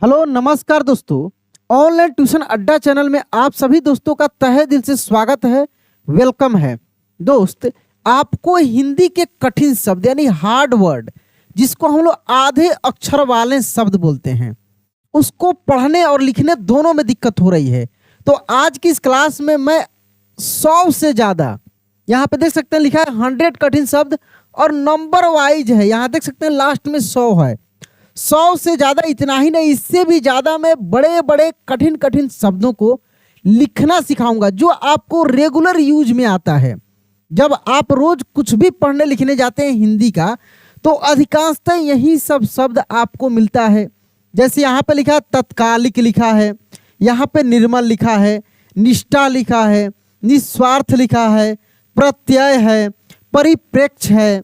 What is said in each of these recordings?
Hello नमस्कार दोस्तों। Online tuition अड्डा चैनल में आप सभी दोस्तों का तहे दिल से स्वागत है, वेलकम है। दोस्त, आपको हिंदी के कठिन शब्द यानी हार्ड वर्ड, जिसको हम लोग आधे अक्षर वाले शब्द बोलते हैं, उसको पढ़ने और लिखने दोनों में दिक्कत हो रही है। तो आज की इस क्लास में मैं 100 से ज़्यादा, यहाँ पे देख सकते हैं लिखा है 100 कठिन शब्द और नंबर वाइज है, यहाँ देख सकते हैं लास्ट में 100 है। 100 से ज़्यादा, इतना ही नहीं इससे भी ज़्यादा मैं बड़े बड़े कठिन कठिन शब्दों को लिखना सिखाऊंगा जो आपको रेगुलर यूज में आता है। जब आप रोज कुछ भी पढ़ने लिखने जाते हैं हिंदी का, तो अधिकांशतः यही सब शब्द आपको मिलता है। जैसे यहाँ पे लिखा है तत्कालिक, लिखा है यहाँ पे निर्मल, लिखा है निष्ठा, लिखा है निस्वार्थ, लिखा है प्रत्यय है, परिप्रेक्ष्य है,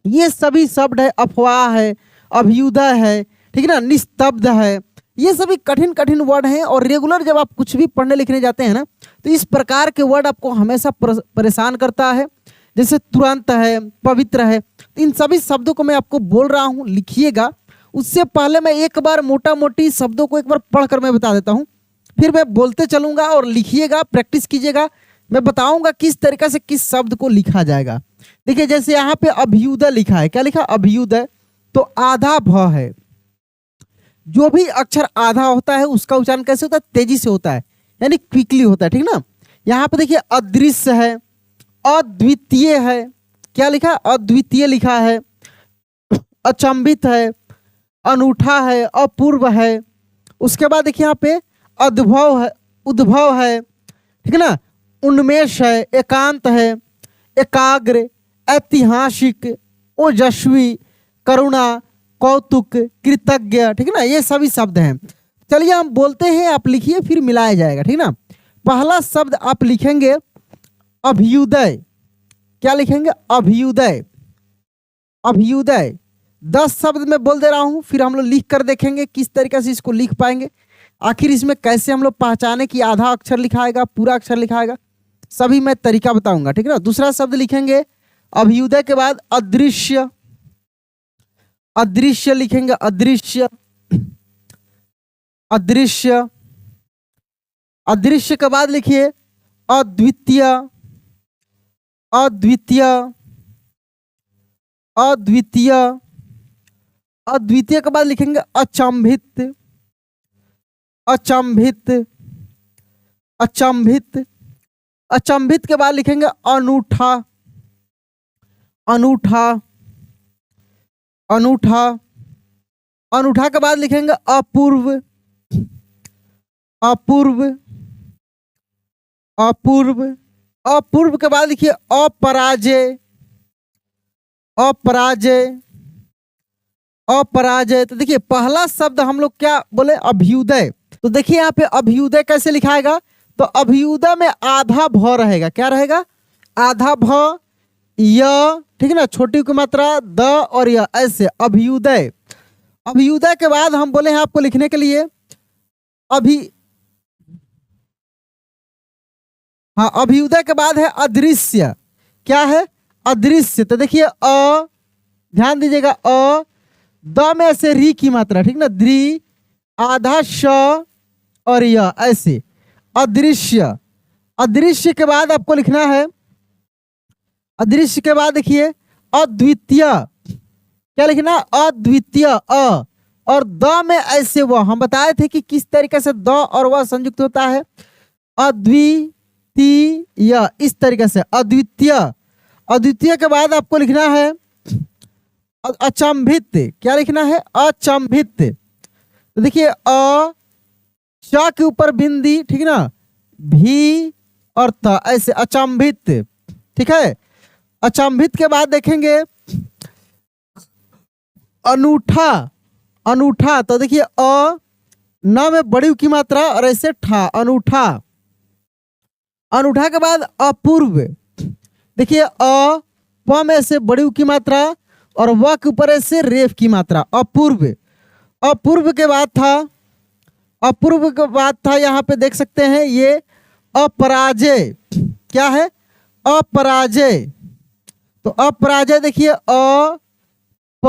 ये सभी शब्द है। अफवाह है, अभ्युदय है, ठीक है ना, निस्तब्ध है, ये सभी कठिन कठिन वर्ड हैं। और रेगुलर जब आप कुछ भी पढ़ने लिखने जाते हैं ना, तो इस प्रकार के वर्ड आपको हमेशा परेशान करता है। जैसे तुरंत है, पवित्र है, तो इन सभी शब्दों को मैं आपको बोल रहा हूँ, लिखिएगा। उससे पहले मैं एक बार मोटा मोटी शब्दों को एक बार पढ़कर मैं बता देता हूँ, फिर मैं बोलते चलूंगा और लिखिएगा, प्रैक्टिस कीजिएगा। मैं बताऊंगा किस तरीके से किस शब्द को लिखा जाएगा। देखिए, जैसे यहाँ पे अभ्युदय लिखा है, क्या लिखा? अभ्युदय। तो आधा भ है, जो भी अक्षर आधा होता है उसका उच्चारण कैसे होता है? तेजी से होता है, यानी क्विकली होता है, ठीक ना। यहाँ पे देखिए अदृश्य है, अद्वितीय है, क्या लिखा? अद्वितीय लिखा है। अचंभित है, अनूठा है, अपूर्व है। उसके बाद देखिए यहाँ पे अद्भव है, उद्भव है, ठीक है ना। उन्मेष है, एकांत है, एकाग्र, ऐतिहासिक, ओजस्वी, करुणा, कौतुक, कृतज्ञ, ठीक है ना। ये सभी शब्द हैं। चलिए हम बोलते हैं, आप लिखिए, फिर मिलाया जाएगा, ठीक ना। पहला शब्द आप लिखेंगे अभ्युदय। क्या लिखेंगे? अभ्युदय। अभ्युदय 10 शब्द में बोल दे रहा हूं, फिर हम लोग लिख कर देखेंगे किस तरीके से इसको लिख पाएंगे। आखिर इसमें कैसे हम लोग पहचाने कि आधा अक्षर लिखाएगा, पूरा अक्षर लिखाएगा, सभी मैं तरीका बताऊंगा, ठीक है ना। दूसरा शब्द लिखेंगे अभ्युदय के बाद अदृश्य। अदृश्य लिखेंगे, अदृश्य। अदृश्य। अदृश्य के बाद लिखिए अद्वितीय। अद्वितीय। अद्वितीय। अद्वितीय के बाद लिखेंगे अचंभित। अचंभित। अचंभित। अचंभित के बाद लिखेंगे अनूठा। अनूठा। अनूठा। अनूठा के बाद लिखेंगे अपूर्व। अपूर्व। अपूर्व। अपूर्व के बाद लिखिए अपराजय। अपराजय। अपराजय। तो देखिए पहला शब्द हम लोग क्या बोले? अभ्युदय। तो देखिए यहाँ पे अभ्युदय कैसे लिखाएगा? तो अभ्युदय में आधा भ रहेगा। क्या रहेगा? आधा भ, य, ठीक है ना, छोटी की मात्रा द और य, ऐसे अभ्युदय। अभ्युदय के बाद हम बोले हैं आपको लिखने के लिए अभ्युदय के बाद है अदृश्य। क्या है? अदृश्य। तो देखिए ध्यान दीजिएगा, द में ऐसे री की मात्रा, ठीक ना, द्रि, आधा श और य, ऐसे अदृश्य। अदृश्य के बाद आपको लिखना है, अदृश्य के बाद देखिए अद्वितीय। क्या लिखना? अद्वितीय। और द में ऐसे वह, हम बताए थे कि किस तरीके से द और वह संयुक्त होता है, अद्वितीय, इस तरीके से अद्वितीय। अद्वितीय के बाद आपको लिखना है अचंभित। क्या लिखना है? अचंभित। तो देखिए श के ऊपर बिंदी, ठीक है ना, भी और त, ऐसे अचंभित, ठीक है। अचंभित के बाद देखेंगे अनूठा। अनूठा। तो देखिए न में बड़ी की मात्रा और ऐसे ठा, अनूठा। अनूठा के बाद अपूर्व। देखिए प में ऐसे बड़ी की मात्रा और व के ऊपर ऐसे रेफ की मात्रा, अपूर्व। अपूर्व के बाद था, अपूर्व के बाद था यहाँ पे देख सकते हैं ये अपराजय। क्या है? अपराजय। तो अपराजय देखिए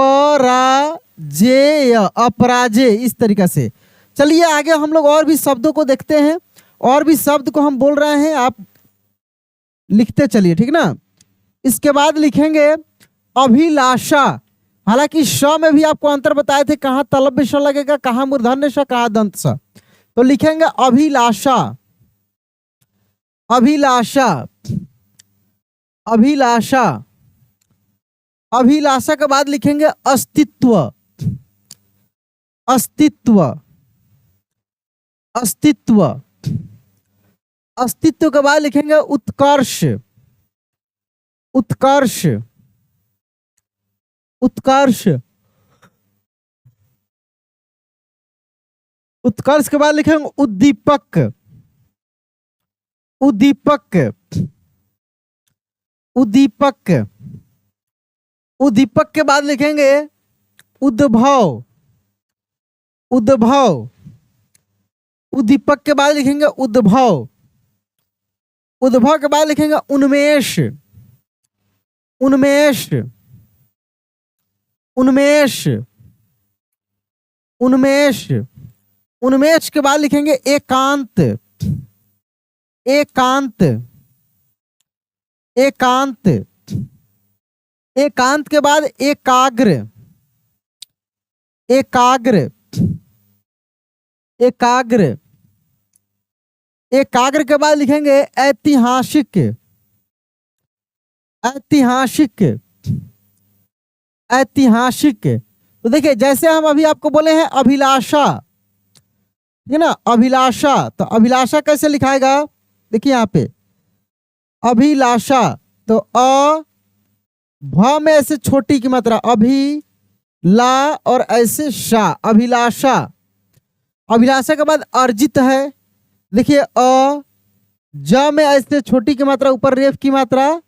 अपराजय, जेय, अपराजेय, इस तरीका से। चलिए आगे हम लोग और भी शब्दों को देखते हैं, और भी शब्द को हम बोल रहे हैं, आप लिखते चलिए, ठीक ना। इसके बाद लिखेंगे अभिलाषा। हालांकि श में भी आपको अंतर बताए थे, कहाँ तलव्य श लगेगा, कहाँ मूर्धन्य श, कहाँ दंत स। तो लिखेंगे अभिलाषा, अभिलाषा, अभिलाषा। अभिलाषा के बाद लिखेंगे अस्तित्व, अस्तित्व, अस्तित्व। अस्तित्व के बाद लिखेंगे उत्कर्ष, उत्कर्ष, उत्कर्ष। उत्कर्ष के बाद लिखेंगे उद्दीपक, उद्दीपक, उद्दीपक। उद्दीपक के बाद लिखेंगे उद्भव, उद्भव। उद्दीपक के बाद लिखेंगे उद्भव। उद्भव के बाद लिखेंगे उन्मेष, उन्मेष, उन्मेष, उन्मेष। उन्मेष के बाद लिखेंगे एकांत, एकांत, एकांत। एकांत के बाद एकाग्र, एकाग्र, एकाग्र। एकाग्र के बाद लिखेंगे ऐतिहासिक, ऐतिहासिक, ऐतिहासिक। तो देखिए जैसे हम अभी आपको बोले हैं अभिलाषा, ठीक है ना, अभिलाषा। तो अभिलाषा कैसे लिखाएगा, देखिए यहाँ पे अभिलाषा, तो अ भ में ऐसे छोटी की मात्रा, अभी ला और ऐसे शा, अभिलाषा। अभिलाषा के बाद अर्जित है, देखिए अ ज में ऐसे छोटी की मात्रा, ऊपर रेफ की मात्रा,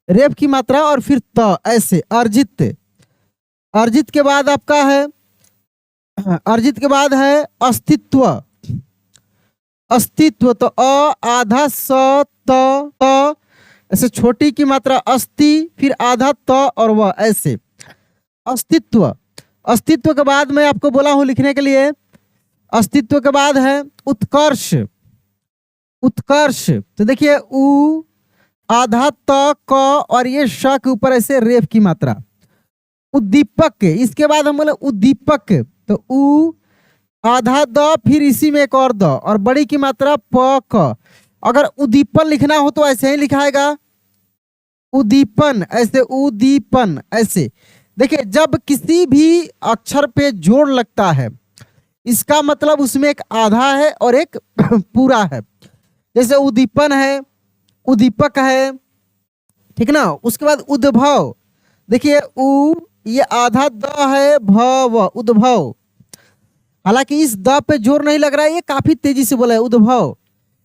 रेफ की मात्रा और फिर त, ऐसे अर्जित। अर्जित के बाद आपका है, अर्जित के बाद है अस्तित्व, अस्तित्व। तो अ आधा स त ऐसे छोटी की मात्रा अस्ति, फिर आधा त और वह, ऐसे अस्तित्व। अस्तित्व के बाद मैं आपको बोला हूं लिखने के लिए, अस्तित्व के बाद है उत्कर्ष, उत्कर्ष। तो देखिए उ आधा त क और ये श के ऊपर ऐसे रेफ की मात्रा। उद्दीपक, इसके बाद हम बोले उद्दीपक, तो उ आधा द, फिर इसी में एक और द और बड़ी की मात्रा प क। अगर उद्दीपन लिखना हो तो ऐसे ही लिखाएगा, उद्दीपन, ऐसे उद्दीपन, ऐसे। देखिए जब किसी भी अक्षर पे जोड़ लगता है, इसका मतलब उसमें एक आधा है और एक पूरा है। जैसे उद्दीपन है, उद्दीपक है, ठीक ना। उसके बाद उद्भव, देखिए उ ये आधा द है, भव, उद्भव। हालांकि इस द पे जोर नहीं लग रहा है, ये काफी तेजी से बोला है उद्भव,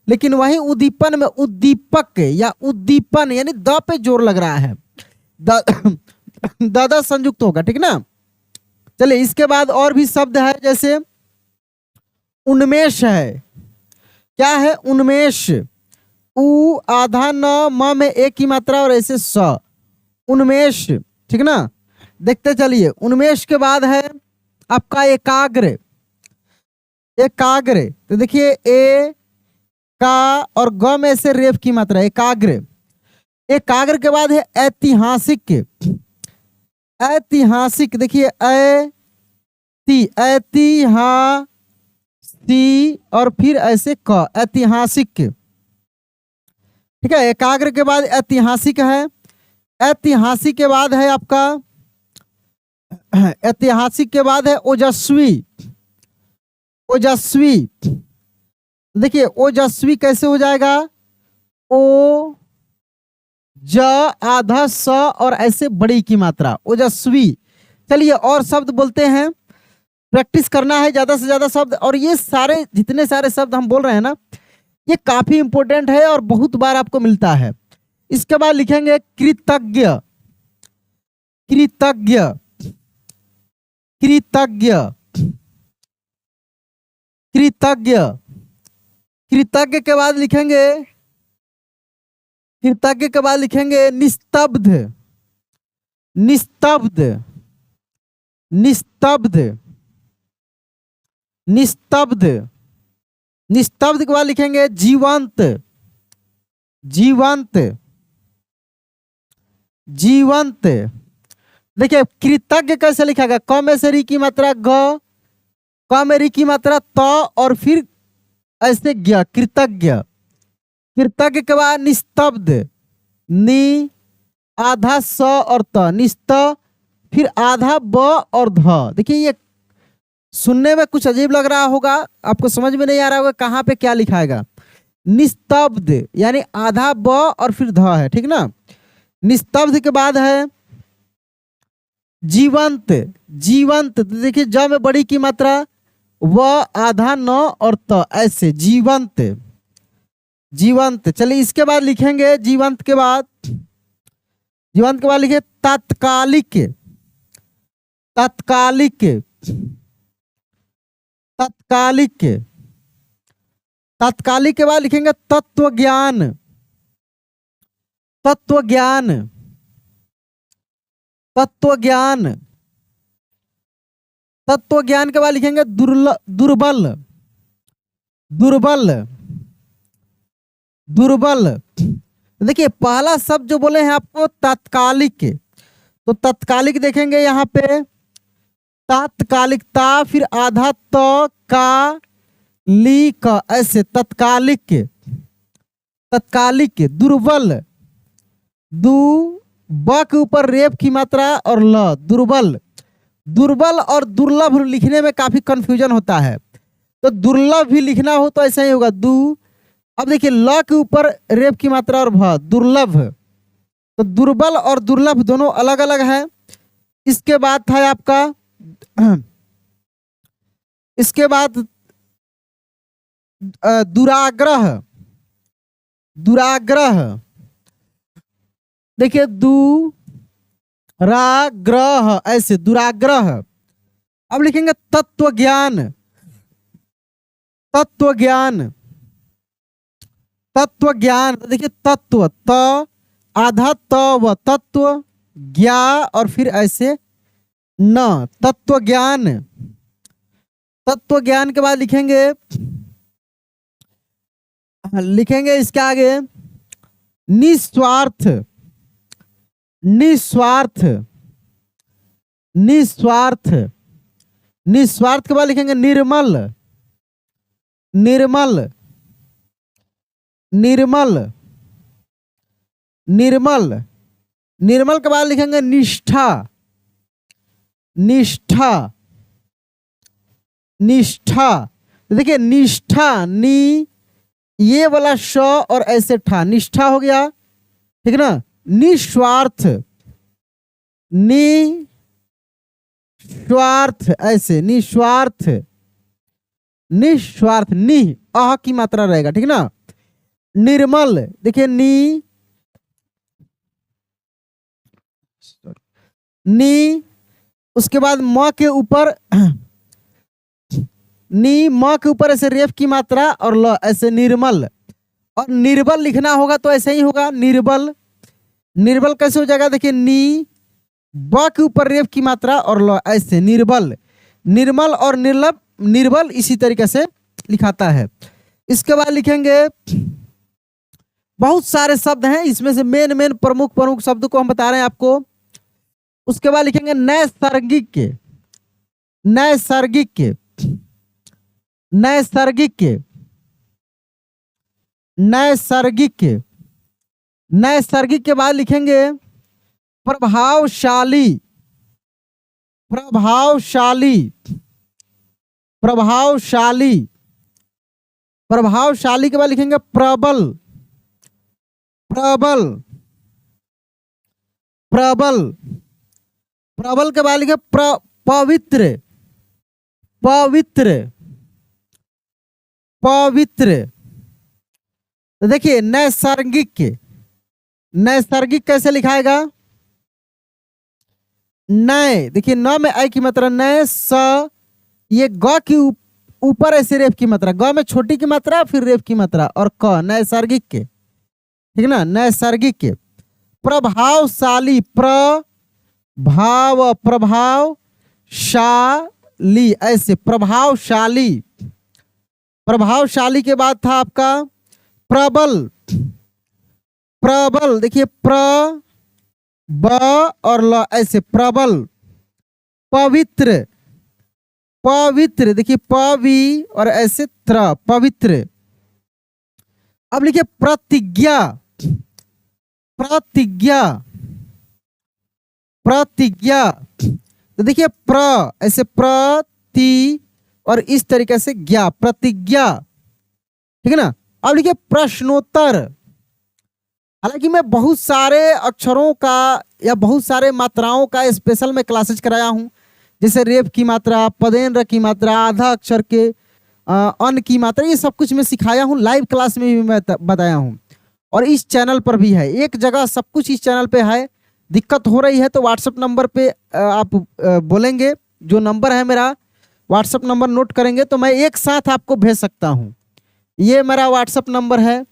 लेकिन वही उद्दीपन में उद्दीपक या उद्दीपन यानी द पे जोर लग रहा है, द संयुक्त होगा, ठीक ना। चलिए इसके बाद और भी शब्द है, जैसे उन्मेष है, क्या है उन्मेष, उ आधा न, म में एक की मात्रा और ऐसे स, उन्मेष, ठीक ना। देखते चलिए, उन्मेष के बाद है आपका एकाग्र, एकाग्र। तो देखिए ए का और ग में से रेफ की मात्रा, एकाग्र। एकाग्र के बाद है ऐतिहासिक, ऐतिहासिक। देखिए ऐति, ऐतिहासी और फिर ऐसे क, ऐतिहासिक, ठीक है। एकाग्र के बाद ऐतिहासिक है। ऐतिहासिक के बाद है आपका, ऐतिहासिक के बाद है ओजस्वी, ओजस्वी। देखिए ओजस्वी कैसे हो जाएगा, ओ ज आधा स और ऐसे बड़ी की मात्रा, ओजस्वी। चलिए और शब्द बोलते हैं, प्रैक्टिस करना है ज्यादा से ज्यादा शब्द। और ये सारे जितने सारे शब्द हम बोल रहे हैं ना, ये काफी इंपॉर्टेंट है और बहुत बार आपको मिलता है। इसके बाद लिखेंगे कृतज्ञ, कृतज्ञ, कृतज्ञ, कृतज्ञ। कृतज्ञ के बाद लिखेंगे, कृतज्ञ के बाद लिखेंगे निस्तब्ध, निस्तब्ध, निस्तब्ध, निस्तब्ध, निस्तब्ध के बाद लिखेंगे जीवंत, जीवंत, जीवंत। देखिए कृतज्ञ कैसे लिखेगा, क में से री की मात्रा ग, क में री की मात्रा त और फिर ऐसे ज्ञ, कृतज्ञ। कृतज्ञ के बाद निस्तब्ध, नि आधा स और त, निस्त, फिर आधा ब और ध। देखिए ये सुनने में कुछ अजीब लग रहा होगा, आपको समझ में नहीं आ रहा होगा कहाँ पे क्या लिखाएगा। निस्तब्ध यानी आधा ब और फिर ध है, ठीक ना। निस्तब्ध के बाद है जीवंत, जीवंत। देखिए ज में बड़ी की मात्रा व आधा न और त, ऐसे जीवंत, जीवंत। चलिए इसके बाद लिखेंगे जीवंत के बाद, जीवंत के बाद लिखे तात्कालिक, तात्कालिक, तात्कालिक। तात्कालिक के बाद लिखेंगे तत्व ज्ञान, तत्व ज्ञान, तत्व ज्ञान। तत्व ज्ञान के बाद लिखेंगे दुर्बल, दुर्बल, दुर्बल। देखिए पहला शब्द जो बोले हैं आपको तात्कालिक, तो तात्कालिक देखेंगे यहाँ पे तात्कालिकता, फिर आधा त का ली का, ऐसे तत्कालिक, तत्कालिक। दुर्बल, दु ब के ऊपर रेप की मात्रा और ल, दुर्बल। दुर्बल और दुर्लभ लिखने में काफी कंफ्यूजन होता है, तो दुर्लभ भी लिखना हो तो ऐसा ही होगा दु। अब देखिए ल के ऊपर रेप की मात्रा और भ, दुर्लभ। तो दुर्बल और दुर्लभ दोनों अलग अलग है। इसके बाद था आपका इसके बाद दुराग्रह, दुराग्रह। देखिए दुराग्रह, ऐसे दुराग्रह। अब लिखेंगे तत्व ज्ञान, तत्व ज्ञान, तत्व ज्ञान। देखिए तत्व त आधा त व, तत्व ज्ञा और फिर ऐसे न, तत्व ज्ञान। तत्व ज्ञान के बाद लिखेंगे, लिखेंगे इसके आगे निस्वार्थ, निस्वार्थ, निस्वार्थ। निस्वार्थ के बाद लिखेंगे निर्मल, निर्मल, निर्मल, निर्मल। निर्मल के बाद लिखेंगे निष्ठा, निष्ठा, निष्ठा। देखिए निष्ठा, नी ये वाला श और ऐसे ठा, निष्ठा हो गया, ठीक है ना। निस्वार्थ, निस्वार्थ, ऐसे निस्वार्थ, निस्वार्थ। नि अह की मात्रा रहेगा, ठीक ना। निर्मल, देखिए नी नी, उसके बाद म के ऊपर नी, म के ऊपर ऐसे रेफ की मात्रा और ल, ऐसे निर्मल। और निर्बल लिखना होगा तो ऐसे ही होगा निर्बल। निर्बल कैसे हो जाएगा, देखिए नी ब के ऊपर रेफ की मात्रा और ल, ऐसे निर्बल। निर्मल और निर्लभ, निर्बल इसी तरीके से लिखाता है। इसके बाद लिखेंगे, बहुत सारे शब्द हैं, इसमें से मेन मेन प्रमुख प्रमुख शब्द को हम बता रहे हैं आपको। उसके बाद लिखेंगे नैसर्गिक, नैसर्गिक, नैसर्गिक, नैसर्गिक। नैसर्गिक के बाद लिखेंगे प्रभावशाली, प्रभावशाली, प्रभावशाली। प्रभावशाली के बाद लिखेंगे प्रबल, प्रबल, प्रबल। प्रबल के बाद लिखे पवित्र, पवित्र, पवित्र। तो देखिए नैसर्गिक, नैसर्गिक कैसे लिखाएगा, नए, देखिए न में आई की मात्रा नए, स ये ग की ऊपर ऐसे रेफ की मात्रा, ग में छोटी की मात्रा फिर रेफ की मात्रा और क, नैसर्गिक के, ठीक ना। नैसर्गिक के। प्रभावशाली, प्रभाव, प्रभाव शाली, ऐसे प्रभावशाली। प्रभावशाली के बाद था आपका प्रबल। प्रबल देखिए ब और ल, ऐसे प्रबल। पवित्र, पवित्र देखिए पवि और ऐसे त्र, पवित्र। अब लिखिए प्रतिज्ञा। प्रतिज्ञा, प्रतिज्ञा तो देखिए प्र ऐसे प्रति और इस तरीके से ज्ञा, प्रतिज्ञा, ठीक है ना। अब लिखिए प्रश्नोत्तर। हालांकि मैं बहुत सारे अक्षरों का या बहुत सारे मात्राओं का स्पेशल में क्लासेज कराया हूं, जैसे रेफ की मात्रा, पदेन्द्र की मात्रा, आधा अक्षर के अन की मात्रा, ये सब कुछ मैं सिखाया हूं, लाइव क्लास में भी मैं बताया हूं, और इस चैनल पर भी है। एक जगह सब कुछ इस चैनल पे है। दिक्कत हो रही है तो व्हाट्सएप नंबर पे आप बोलेंगे, जो नंबर है मेरा, व्हाट्सएप नंबर नोट करेंगे तो मैं एक साथ आपको भेज सकता हूं। ये मेरा व्हाट्सएप नंबर है,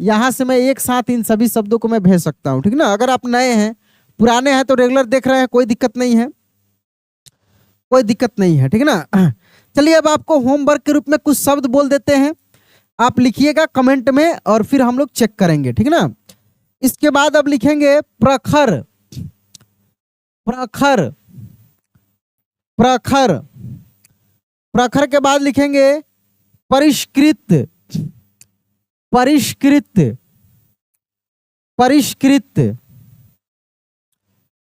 यहाँ से मैं एक साथ इन सभी शब्दों को मैं भेज सकता हूँ, ठीक ना। अगर आप नए हैं, पुराने हैं तो रेगुलर देख रहे हैं, कोई दिक्कत नहीं है, कोई दिक्कत नहीं है, ठीक है ना। चलिए अब आपको होमवर्क के रूप में कुछ शब्द बोल देते हैं, आप लिखिएगा कमेंट में और फिर हम लोग चेक करेंगे, ठीक है ना। इसके बाद अब लिखेंगे प्रखर। प्रखर, प्रखर, प्रखर के बाद लिखेंगे परिष्कृत। परिष्कृत, परिष्कृत,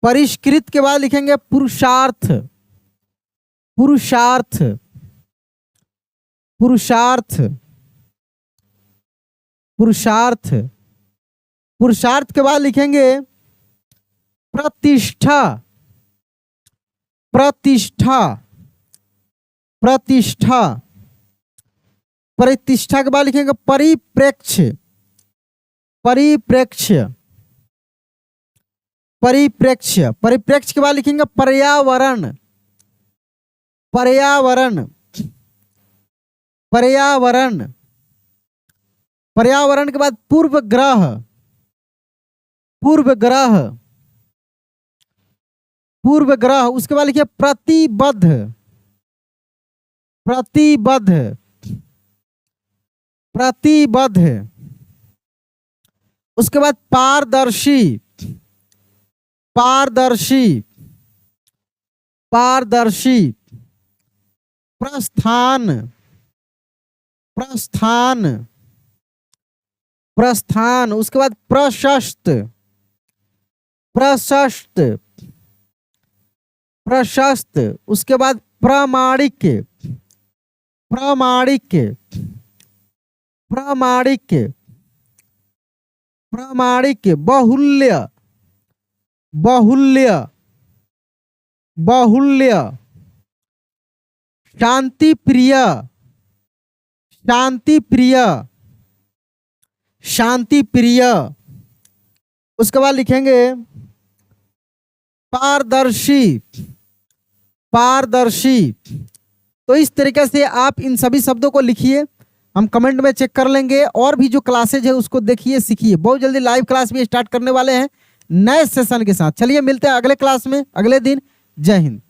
परिष्कृत के बाद लिखेंगे पुरुषार्थ। पुरुषार्थ, पुरुषार्थ, पुरुषार्थ, पुरुषार्थ के बाद लिखेंगे प्रतिष्ठा। प्रतिष्ठा, प्रतिष्ठा, प्रतिष्ठा के बाद लिखेंगे परिप्रेक्ष्य। परिप्रेक्ष्य, परिप्रेक्ष्य, परिप्रेक्ष्य के बाद लिखेंगे पर्यावरण। पर्यावरण, पर्यावरण, पर्यावरण के बाद पूर्वग्रह। पूर्वग्रह, पूर्वग्रह, उसके बाद लिखिए प्रतिबद्ध। प्रतिबद्ध, प्रतिबद्ध, उसके बाद पारदर्शी। पारदर्शी, पारदर्शी, प्रस्थान। प्रस्थान, प्रस्थान, उसके बाद प्रशस्त। प्रशस्त, प्रशस्त, उसके बाद प्रामाणिक। प्रामाणिक, प्रामाणिक, प्रामाणिक, बाहुल्य। बाहुल्य, बाहुल्य, शांति प्रिय। शांति प्रिय, शांति प्रिय, उसके बाद लिखेंगे पारदर्शी। पारदर्शी। तो इस तरीके से आप इन सभी शब्दों को लिखिए, हम कमेंट में चेक कर लेंगे, और भी जो क्लासेज है उसको देखिए, सीखिए। बहुत जल्दी लाइव क्लास भी स्टार्ट करने वाले हैं नए सेशन के साथ। चलिए मिलते हैं अगले क्लास में अगले दिन। जय हिंद।